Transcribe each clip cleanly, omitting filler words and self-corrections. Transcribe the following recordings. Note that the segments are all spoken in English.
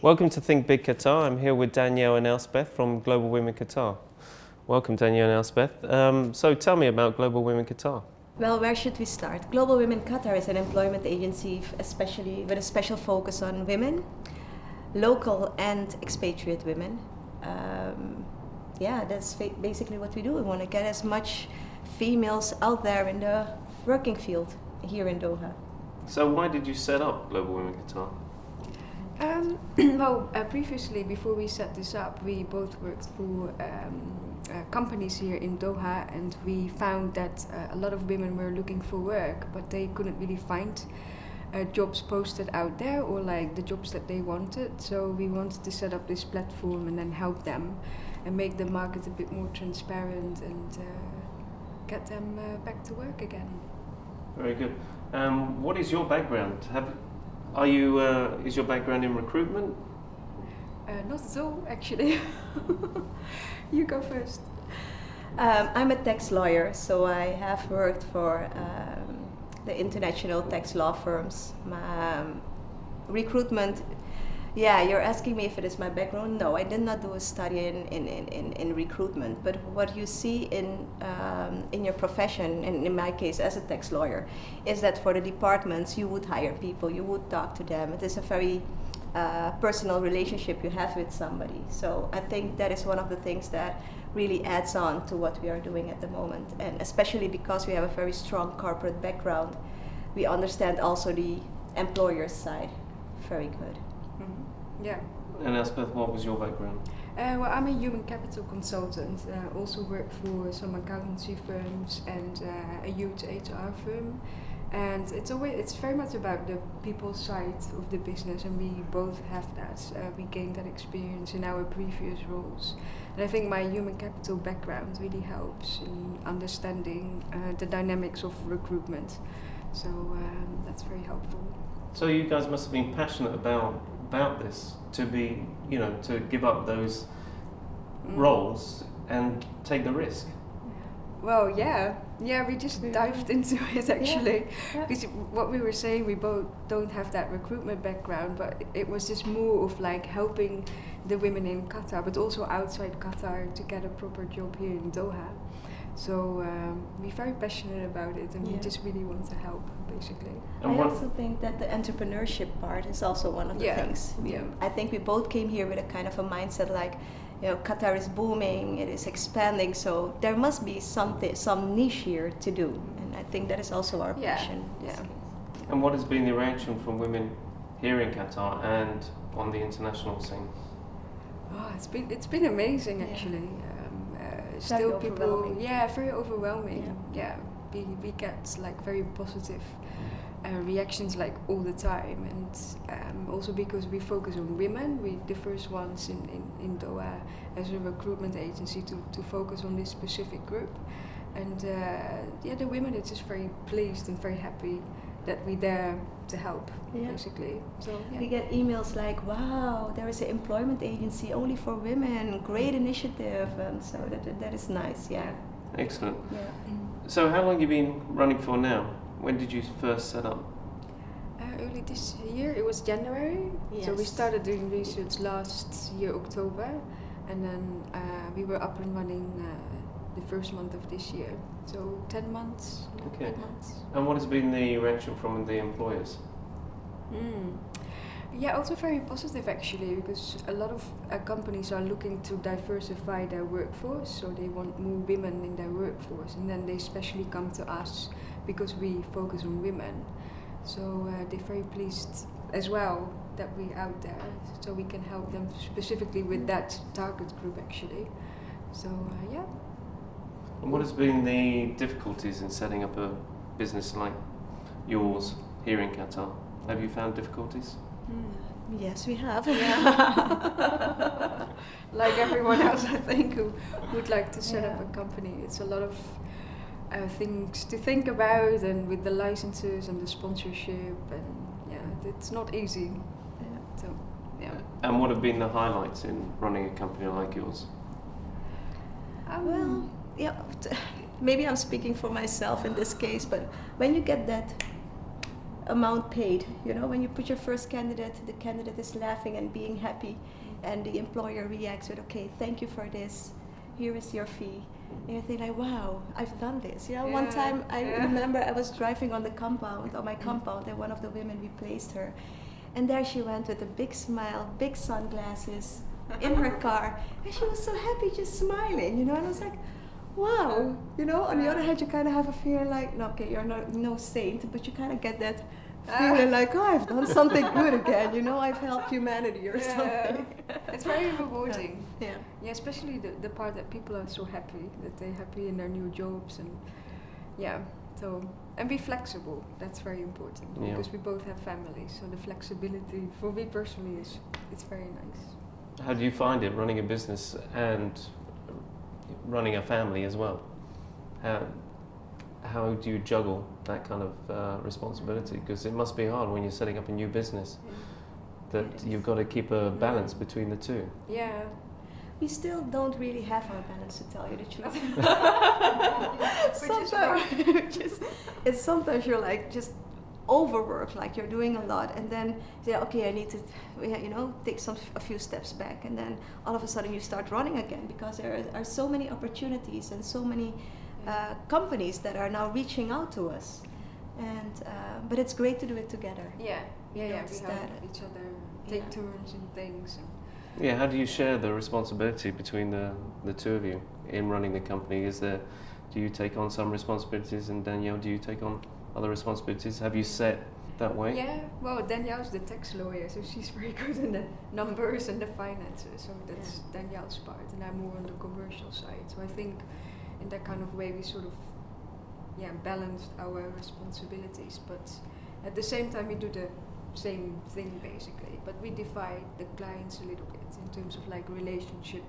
Welcome to Think Big Qatar. I'm here with Danielle and Elspeth from Global Women Qatar. Welcome, Danielle and Elspeth. So tell me about Global Women Qatar. Well, where should we start? Global Women Qatar is an employment agency, especially with a special focus on women, local and expatriate women. That's basically what we do. We want to get as much females out there in the working field here in Doha. So why did you set up Global Women Qatar? Previously, before we set this up, we both worked for companies here in Doha, and we found that a lot of women were looking for work, but they couldn't really find jobs posted out there or like the jobs that they wanted. So we wanted to set up this platform and then help them and make the market a bit more transparent and get them back to work again. Very good. What is your background? Is your background in recruitment? Not at all, actually. You go first. I'm a tax lawyer, so I have worked for the international tax law firms. Recruitment, you're asking me if it is my background. No, I did not do a study in recruitment, but what you see in your profession, and in my case as a tax lawyer, is that for the departments you would hire people, you would talk to them. It is a very personal relationship you have with somebody. So I think that is one of the things that really adds on to what we are doing at the moment, and especially because we have a very strong corporate background, we understand also the employer's side very good. Mm-hmm. Yeah. And Elspeth, what was your background? I'm a human capital consultant. Also work for some accountancy firms and a youth HR firm. And it's very much about the people side of the business, and we both have that. We gained that experience in our previous roles. And I think my human capital background really helps in understanding the dynamics of recruitment. So that's very helpful. So you guys must have been passionate about this, to be, to give up those roles and take the risk. Well, yeah, we just dived into it actually. Yeah. Because what we were saying, we both don't have that recruitment background, but it was just more of like helping the women in Qatar, but also outside Qatar, to get a proper job here in Doha. So we're very passionate about it, and we just really want to help, basically. I also think that the entrepreneurship part is also one of the things. I think we both came here with a kind of a mindset like, Qatar is booming, it is expanding, so there must be some niche here to do, and I think that is also our passion. Yeah. And what has been the reaction from women here in Qatar and on the international scene? Oh, it's been amazing actually. Still people, very overwhelming. Yeah, we get like very positive reactions like all the time, and also because we focus on women, we the first ones in Doha as a recruitment agency to focus on this specific group, and the women are just very pleased and very happy that we're there to help, basically. So we get emails like, "Wow, there is an employment agency only for women, great initiative," and so that is nice. Yeah. Excellent. Yeah. So how long have you been running for now? When did you first set up? Early this year, it was January. Yes. So we started doing research last year, October, and then we were up and running the first month of this year. So 10 months, 8 months. And what has been the reaction from the employers? Yeah, also very positive actually, because a lot of companies are looking to diversify their workforce, so they want more women in their workforce, and then they especially come to us because we focus on women. So they're very pleased as well that we're out there, so we can help them specifically with that target group actually. So yeah. And what has been the difficulties in setting up a business like yours here in Qatar? Have you found difficulties? Yes, we have. Like everyone else, I think, who would like to set up a company. It's a lot of things to think about, and with the licenses and the sponsorship, and it's not easy. So, And what have been the highlights in running a company like yours? Maybe I'm speaking for myself in this case, but when you get that amount paid. You know, when you put your first candidate, the candidate is laughing and being happy, and the employer reacts with, okay, thank you for this, here is your fee. And you think like, wow, I've done this. You know, one time I remember I was driving on my compound, and one of the women replaced her. And there she went with a big smile, big sunglasses, in her car. And she was so happy, just smiling, you know. And I was like, wow. You know, on the other hand, you kind of have a feeling like, no, okay, you're no saint, but you kind of get that feeling like, oh, I've done something good again, you know, I've helped humanity or something. It's very rewarding. Yeah. Yeah, especially the part that people are so happy, that they're happy in their new jobs, and so, and be flexible, that's very important, because we both have families, so the flexibility for me personally it's very nice. How do you find it running a business and running a family as well? How do you juggle that kind of responsibility? Because it must be hard when you're setting up a new business, that you've got to keep a balance between the two. Yeah. We still don't really have our balance, to tell you the truth. Sometimes you're like just overworked, like you're doing a lot, and then you say, okay, I need to, you know, take a few steps back, and then all of a sudden you start running again, because there are so many opportunities and so many companies that are now reaching out to us, and but it's great to do it together. We help each other, take turns in things. Yeah, how do you share the responsibility between the two of you in running the company? Do you take on some responsibilities, and Danielle, do you take on other responsibilities? Have you set that way? Yeah, well, Danielle's the tax lawyer, so she's very good in the numbers and the finances, so that's Danielle's part, and I'm more on the commercial side. So I think in that kind of way we sort of balanced our responsibilities, but at the same time we do the same thing basically, but we divide the clients a little bit in terms of like relationship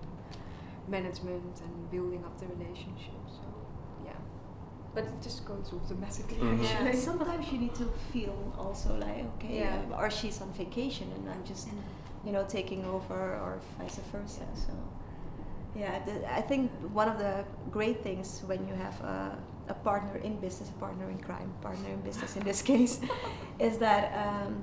management and building up the relationship. So but it just goes automatically. Yeah, sometimes you need to feel also like, okay, or she's on vacation and I'm just you know, taking over, or vice versa. So I think one of the great things when you have a partner in business, a partner in crime, partner in business in this case, is that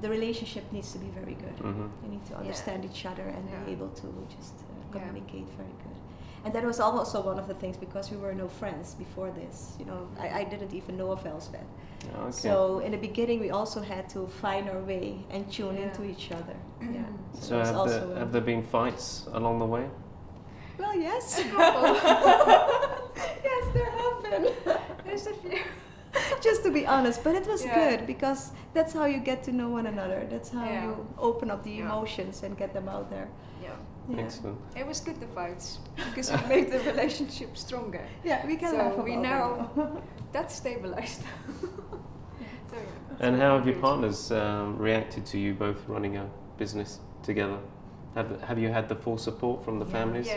the relationship needs to be very good. You need to understand each other and be able to just communicate very good. And that was also one of the things, because we were no friends before this. You know, I didn't even know of Elsbeth. Okay. So in the beginning, we also had to find our way and tune into each other. Yeah. So have there been fights along the way? Well, yes. Yes, there have been. There's a few. Just to be honest, but it was good, because that's how you get to know one another. That's how you open up the emotions and get them out there. Yeah. Excellent. It was good, the fights, because it made the relationship stronger. Yeah, we can laugh about we now that's stabilized. And how have your partners reacted to you both running a business together? Have you had the full support from the families?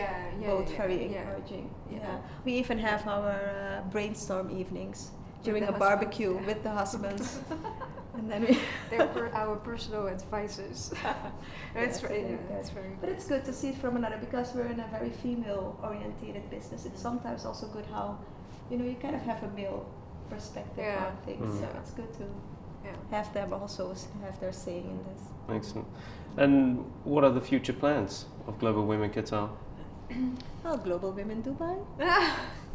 Both very encouraging. Yeah. We even have our brainstorm evenings during a barbecue with the husbands. And then they're our personal advisors. It's very good. But it's good to see it from another, because we're in a very female-orientated business. It's sometimes also good how, you know, you kind of have a male perspective on things. So it's good to have them also have their saying in this. Excellent. And what are the future plans of Global Women Qatar? Oh, Global Women Dubai?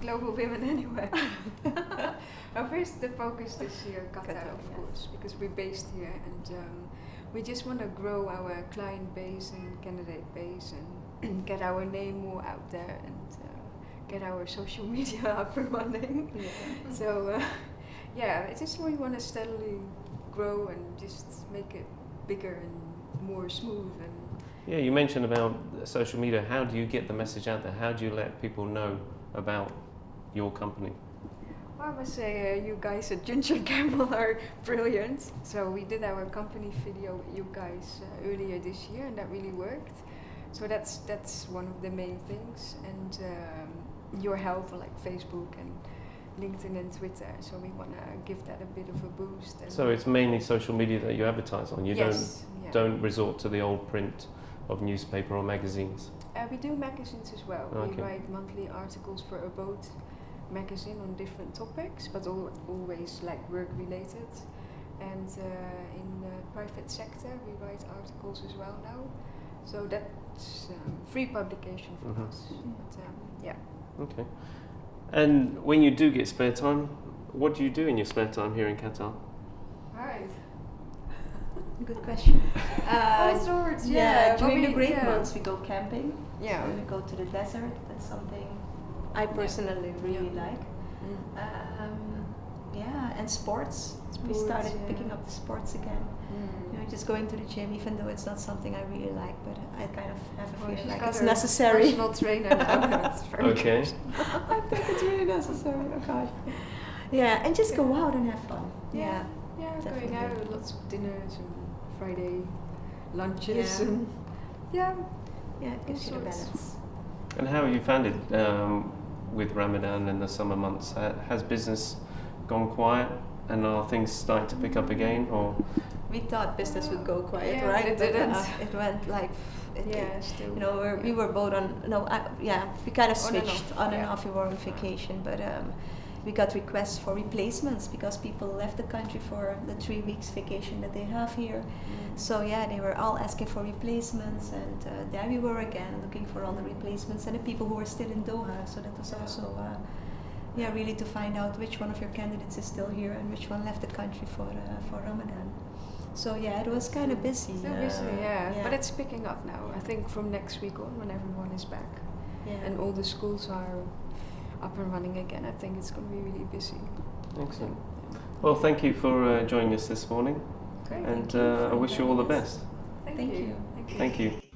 Global Women anywhere. First, the focus this year, Qatar, of course, because we're based here, and we just want to grow our client base and candidate base, and get our name more out there, and get our social media up and running. So, I just really want to steadily grow and just make it bigger and more smooth. And you mentioned about social media. How do you get the message out there? How do you let people know about your company? Well, I must say you guys at Ginger Gamble are brilliant. So we did our company video with you guys earlier this year, and that really worked. So that's one of the main things, and your help on like Facebook and LinkedIn and Twitter. So we want to give that a bit of a boost. And so it's mainly social media that you advertise on. You don't resort to the old print of newspaper or magazines. We do magazines as well. Okay. We write monthly articles for a boat magazine on different topics, but always like work related. and in the private sector we write articles as well now. So that's free publication for Mhm. us. But, yeah. Okay. And when you do get spare time, what do you do in your spare time here in Qatar? Right. Good question. All sorts, During the But break months we go camping. Yeah. So we go to the desert. That's something I personally really like. And sports. We Sports, started yeah. picking up the sports again. You know, just going to the gym, even though it's not something I really like, but I kind of have a Well, feeling she's like got it's her necessary. Personal trainer now. That's very Okay. good. I think it's really necessary. Oh gosh. Yeah, and just go out and have fun. Yeah, definitely. going out, lots of dinners and Friday lunches Yeah. and yeah. It gives you the sorts. balance. And how have you found it with Ramadan and the summer months? Has business gone quiet, and are things starting to pick up again, or? We thought business would go quiet, Yeah, right? it But, didn't. it went like, Still. you know, we were both on. We kind of On and switched off, on and yeah. off. We were on vacation, but we got requests for replacements because people left the country for the 3 weeks vacation that they have here. So they were all asking for replacements, and there we were again looking for all the replacements and the people who were still in Doha. So that was also. Really to find out which one of your candidates is still here and which one left the country for Ramadan. So it was kind of busy. Still busy, but it's picking up now. I think from next week on, when everyone is back and all the schools are up and running again, I think it's going to be really busy. Excellent. Well, thank you for joining us this morning, Great. and Thank you for I wish you all the inviting us. best. Thank Thank you. you. Thank you. Thank you.